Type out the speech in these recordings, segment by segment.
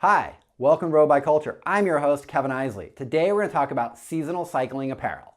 Hi, welcome to Road by Culture. I'm your host, Kevin Isley. Today we're going to talk about seasonal cycling apparel.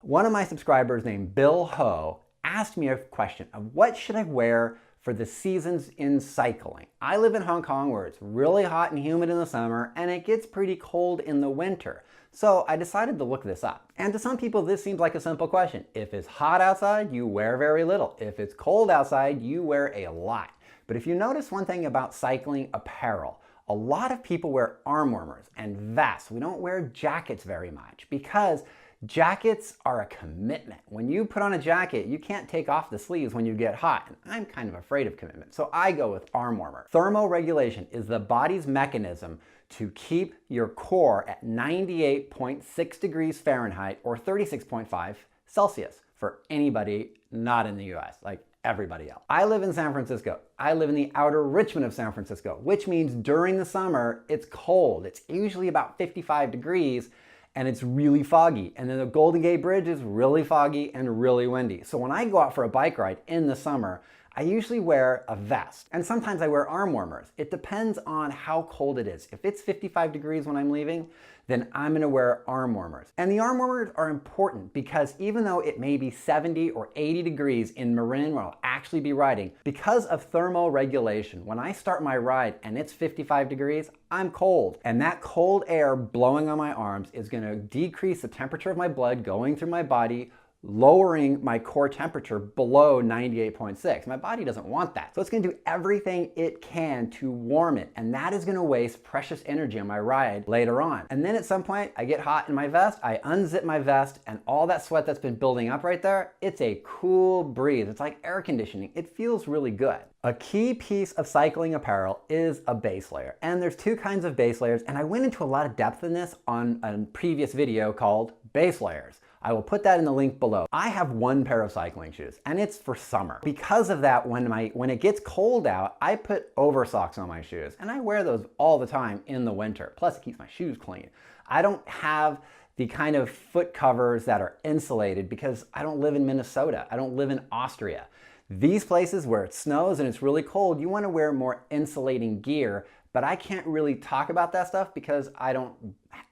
One of my subscribers named Bill Ho asked me a question of what should I wear for the seasons in cycling. I live in Hong Kong where it's really hot and humid in the summer and it gets pretty cold in the winter. So I decided to look this up. And to some people this seems like a simple question. If it's hot outside, you wear very little. If it's cold outside, you wear a lot. But if you notice one thing about cycling apparel, a lot of people wear arm warmers and vests. We don't wear jackets very much because jackets are a commitment. When you put on a jacket, you can't take off the sleeves when you get hot, and I'm kind of afraid of commitment, so I go with arm warmer. Thermoregulation is the body's mechanism to keep your core at 98.6 degrees Fahrenheit or 36.5 Celsius for anybody not in the US, like everybody else. I live in San Francisco. I live in the outer Richmond of San Francisco, which means during the summer, it's cold. It's usually about 55 degrees and it's really foggy. And then the Golden Gate Bridge is really foggy and really windy. So when I go out for a bike ride in the summer, I usually wear a vest and sometimes I wear arm warmers. It depends on how cold it is. If it's 55 degrees when I'm leaving, then I'm gonna wear arm warmers. And the arm warmers are important because even though it may be 70 or 80 degrees in Marin where I'll actually be riding, because of thermoregulation, when I start my ride and it's 55 degrees, I'm cold. And that cold air blowing on my arms is gonna decrease the temperature of my blood going through my body, lowering my core temperature below 98.6. My body doesn't want that. So it's gonna do everything it can to warm it. And that is gonna waste precious energy on my ride later on. And then at some point, I get hot in my vest, I unzip my vest, and all that sweat that's been building up right there, it's a cool breeze. It's like air conditioning. It feels really good. A key piece of cycling apparel is a base layer. And there's two kinds of base layers, and I went into a lot of depth in this on a previous video called Base Layers. I will put that in the link below. I have one pair of cycling shoes and it's for summer. Because of that, when it gets cold out, I put over socks on my shoes and I wear those all the time in the winter. Plus it keeps my shoes clean. I don't have the kind of foot covers that are insulated because I don't live in Minnesota. I don't live in Austria. These places where it snows and it's really cold, you want to wear more insulating gear, but I can't really talk about that stuff because I don't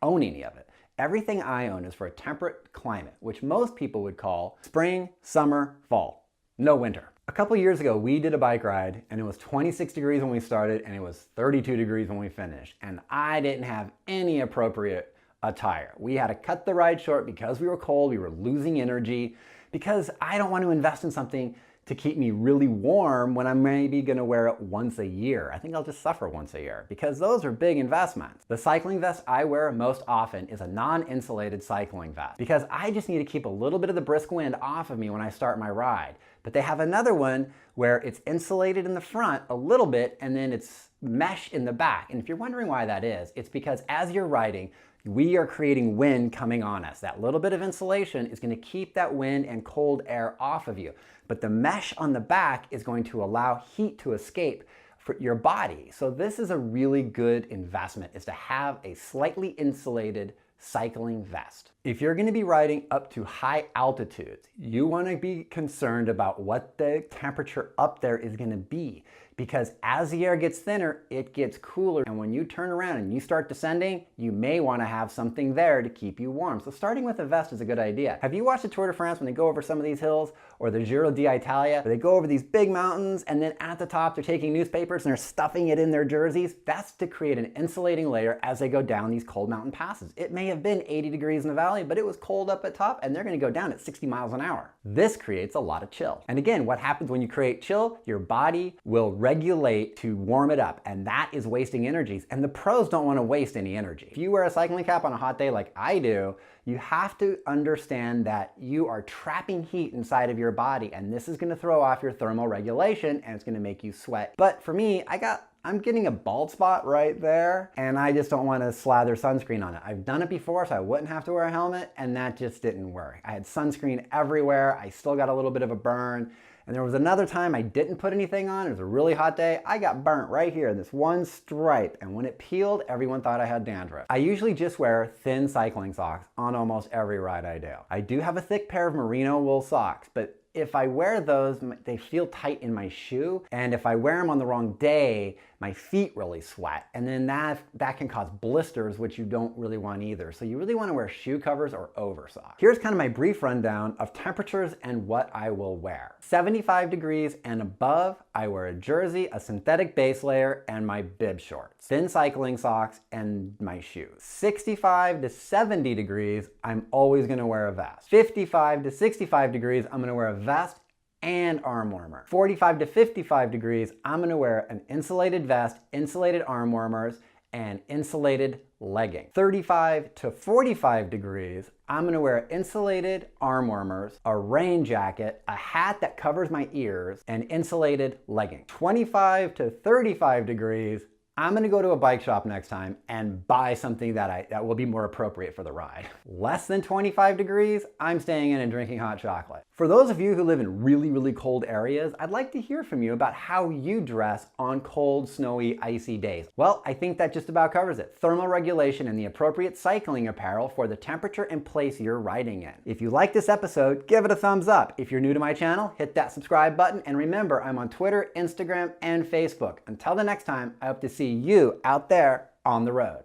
own any of it. Everything I own is for a temperate climate, which most people would call spring, summer, fall, no winter. A couple years ago, we did a bike ride and it was 26 degrees when we started and it was 32 degrees when we finished. And I didn't have any appropriate attire. We had to cut the ride short because we were cold, we were losing energy, because I don't want to invest in something to keep me really warm when I'm maybe gonna wear it once a year. I think I'll just suffer once a year because those are big investments. The cycling vest I wear most often is a non-insulated cycling vest because I just need to keep a little bit of the brisk wind off of me when I start my ride. But they have another one where it's insulated in the front a little bit and then it's mesh in the back. And if you're wondering why that is, it's because as you're riding, we are creating wind coming on us. That little bit of insulation is going to keep that wind and cold air off of you. But the mesh on the back is going to allow heat to escape for your body. So this is a really good investment, is to have a slightly insulated cycling vest. If you're going to be riding up to high altitudes, you want to be concerned about what the temperature up there is going to be. Because as the air gets thinner, it gets cooler. And when you turn around and you start descending, you may want to have something there to keep you warm. So starting with a vest is a good idea. Have you watched the Tour de France when they go over some of these hills? Or the Giro d'Italia, where they go over these big mountains and then at the top they're taking newspapers and they're stuffing it in their jerseys? That's to create an insulating layer as they go down these cold mountain passes. It may have been 80 degrees in the valley, but it was cold up at top and they're going to go down at 60 miles an hour. This creates a lot of chill. And again, what happens when you create chill? Your body will regulate to warm it up, and that is wasting energies. And the pros don't want to waste any energy. If you wear a cycling cap on a hot day like I do, you have to understand that you are trapping heat inside of your body, and this is going to throw off your thermoregulation and it's going to make you sweat. But for me, I'm getting a bald spot right there and I just don't want to slather sunscreen on it. I've done it before so I wouldn't have to wear a helmet and that just didn't work. I had sunscreen everywhere. I still got a little bit of a burn. And there was another time I didn't put anything on. It was a really hot day. I got burnt right here, this one stripe. And when it peeled, everyone thought I had dandruff. I usually just wear thin cycling socks on almost every ride I do. I do have a thick pair of merino wool socks, but if I wear those, they feel tight in my shoe. And if I wear them on the wrong day, my feet really sweat. And then that can cause blisters, which you don't really want either. So you really want to wear shoe covers or over socks. Here's kind of my brief rundown of temperatures and what I will wear. 75 degrees and above, I wear a jersey, a synthetic base layer, and my bib shorts, thin cycling socks, and my shoes. 65 to 70 degrees, I'm always gonna wear a vest. 55 to 65 degrees, I'm gonna wear a vest and arm warmer. 45 to 55 degrees, I'm gonna wear an insulated vest, insulated arm warmers, and insulated legging. 35 to 45 degrees, I'm gonna wear insulated arm warmers, a rain jacket, a hat that covers my ears, and insulated legging. 25 to 35 degrees, I'm gonna go to a bike shop next time and buy something that will be more appropriate for the ride. Less than 25 degrees, I'm staying in and drinking hot chocolate. For those of you who live in really, really cold areas, I'd like to hear from you about how you dress on cold, snowy, icy days. Well, I think that just about covers it. Thermoregulation and the appropriate cycling apparel for the temperature and place you're riding in. If you like this episode, give it a thumbs up. If you're new to my channel, hit that subscribe button, and remember, I'm on Twitter, Instagram, and Facebook. Until the next time, I hope to see you out there on the road.